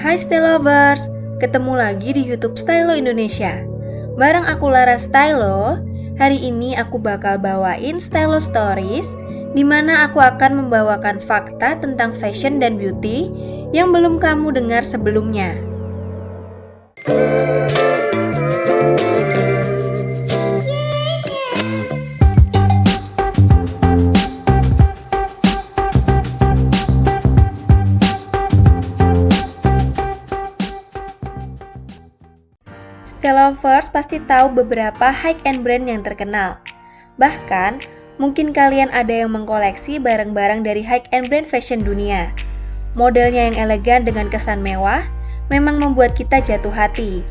Hai Style Lovers, ketemu lagi di YouTube Stylo Indonesia. Bareng aku Lara Stylo, hari ini aku bakal bawain Stylo Stories, di mana aku akan membawakan fakta tentang fashion dan beauty yang belum kamu dengar sebelumnya. Style Lovers pasti tahu beberapa high-end brand yang terkenal. Bahkan, mungkin kalian ada yang mengkoleksi barang-barang dari high-end brand fashion dunia. Modelnya yang elegan dengan kesan mewah, memang membuat kita jatuh hati.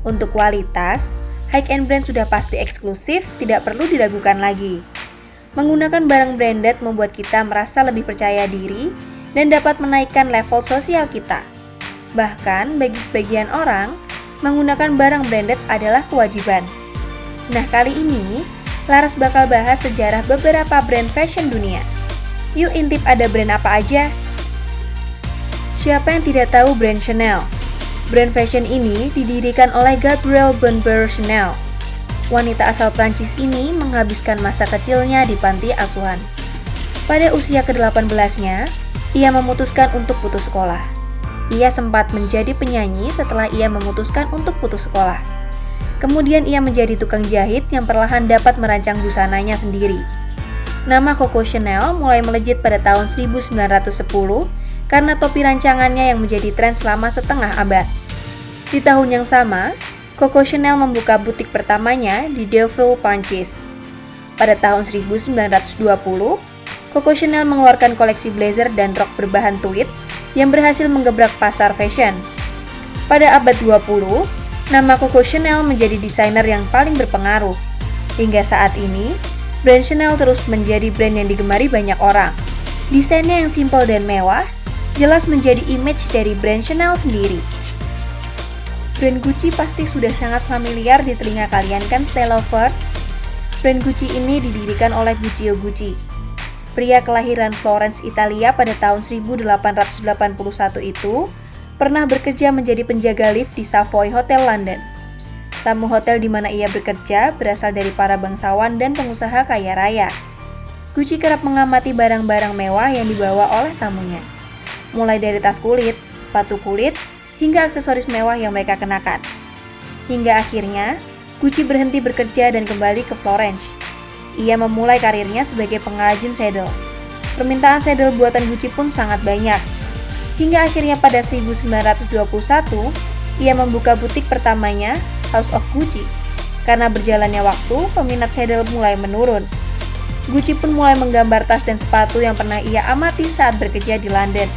Untuk kualitas, high-end brand sudah pasti eksklusif, tidak perlu diragukan lagi. Menggunakan barang branded membuat kita merasa lebih percaya diri dan dapat menaikkan level sosial kita. Bahkan, bagi sebagian orang, menggunakan barang branded adalah kewajiban. Nah, kali ini, Laras bakal bahas sejarah beberapa brand fashion dunia. Yuk intip ada brand apa aja? Siapa yang tidak tahu brand Chanel? Brand fashion ini didirikan oleh Gabrielle Bernbeur Chanel. Wanita asal Prancis ini menghabiskan masa kecilnya di panti asuhan. Pada usia ke-18-nya, ia memutuskan untuk putus sekolah. Ia sempat menjadi penyanyi setelah ia memutuskan untuk putus sekolah. Kemudian ia menjadi tukang jahit yang perlahan dapat merancang busananya sendiri. Nama Coco Chanel mulai melejit pada tahun 1910 karena topi rancangannya yang menjadi tren selama setengah abad. Di tahun yang sama, Coco Chanel membuka butik pertamanya di Deauville, Prancis. Pada tahun 1920, Coco Chanel mengeluarkan koleksi blazer dan rok berbahan tweed yang berhasil menggebrak pasar fashion. Pada abad 20, nama Coco Chanel menjadi desainer yang paling berpengaruh. Hingga saat ini, brand Chanel terus menjadi brand yang digemari banyak orang. Desainnya yang simpel dan mewah, jelas menjadi image dari brand Chanel sendiri. Brand Gucci pasti sudah sangat familiar di telinga kalian kan, Style Lovers? Brand Gucci ini didirikan oleh Guccio Gucci. Pria kelahiran Florence, Italia pada tahun 1881 itu pernah bekerja menjadi penjaga lift di Savoy Hotel London. Tamu hotel di mana ia bekerja berasal dari para bangsawan dan pengusaha kaya raya. Gucci kerap mengamati barang-barang mewah yang dibawa oleh tamunya, mulai dari tas kulit, sepatu kulit, hingga aksesoris mewah yang mereka kenakan. Hingga akhirnya, Gucci berhenti bekerja dan kembali ke Florence. Ia memulai karirnya sebagai pengrajin sedel. Permintaan sedel buatan Gucci pun sangat banyak. Hingga akhirnya pada 1921, ia membuka butik pertamanya, House of Gucci. Karena berjalannya waktu, peminat sedel mulai menurun. Gucci pun mulai menggambar tas dan sepatu yang pernah ia amati saat bekerja di London.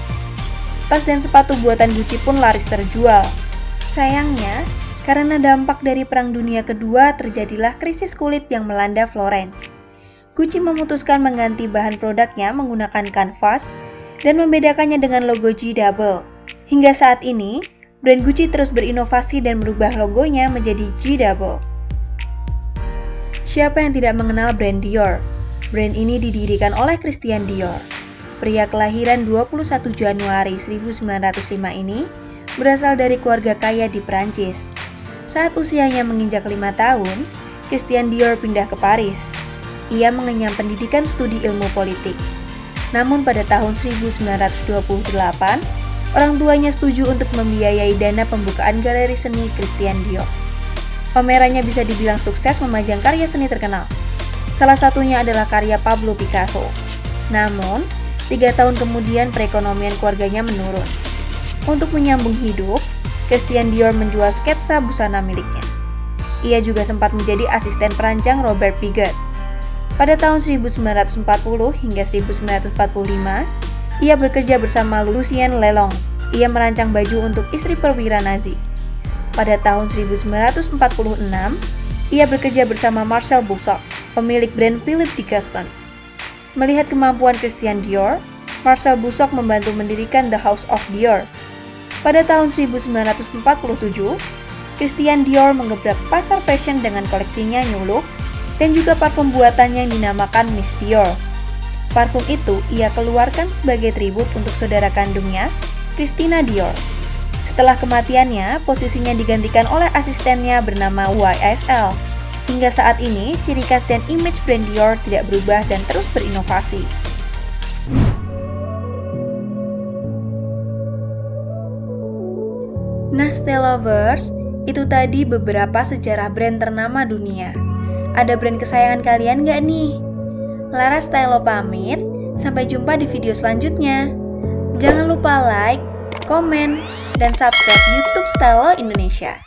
Tas dan sepatu buatan Gucci pun laris terjual. Sayangnya, karena dampak dari Perang Dunia Kedua, terjadilah krisis kulit yang melanda Florence. Gucci memutuskan mengganti bahan produknya menggunakan kanvas dan membedakannya dengan logo G Double. Hingga saat ini, brand Gucci terus berinovasi dan merubah logonya menjadi G Double. Siapa yang tidak mengenal brand Dior? Brand ini didirikan oleh Christian Dior. Pria kelahiran 21 Januari 1905 ini berasal dari keluarga kaya di Prancis. Saat usianya menginjak 5 tahun, Christian Dior pindah ke Paris. Ia mengenyam pendidikan studi ilmu politik. Namun pada tahun 1928, orang tuanya setuju untuk membiayai dana pembukaan galeri seni Christian Dior. Pamerannya bisa dibilang sukses memajang karya seni terkenal. Salah satunya adalah karya Pablo Picasso. Namun, 3 tahun kemudian perekonomian keluarganya menurun. Untuk menyambung hidup, Christian Dior menjual sketsa busana miliknya. Ia juga sempat menjadi asisten perancang Robert Piguet. Pada tahun 1940 hingga 1945, ia bekerja bersama Lucien Lelong. Ia merancang baju untuk istri perwira Nazi. Pada tahun 1946, ia bekerja bersama Marcel Boussac, pemilik brand Philippe de Gaston. Melihat kemampuan Christian Dior, Marcel Boussac membantu mendirikan The House of Dior. Pada tahun 1947, Christian Dior menggebrak pasar fashion dengan koleksinya New Look dan juga parfum buatannya yang dinamakan Miss Dior. Parfum itu ia keluarkan sebagai tribut untuk saudara kandungnya, Christina Dior. Setelah kematiannya, posisinya digantikan oleh asistennya bernama YSL. Hingga saat ini, ciri khas dan image brand Dior tidak berubah dan terus berinovasi. Nah, Style Lovers, itu tadi beberapa sejarah brand ternama dunia. Ada brand kesayangan kalian nggak nih? Lara Stylo pamit, sampai jumpa di video selanjutnya. Jangan lupa like, komen, dan subscribe YouTube Stylo Indonesia.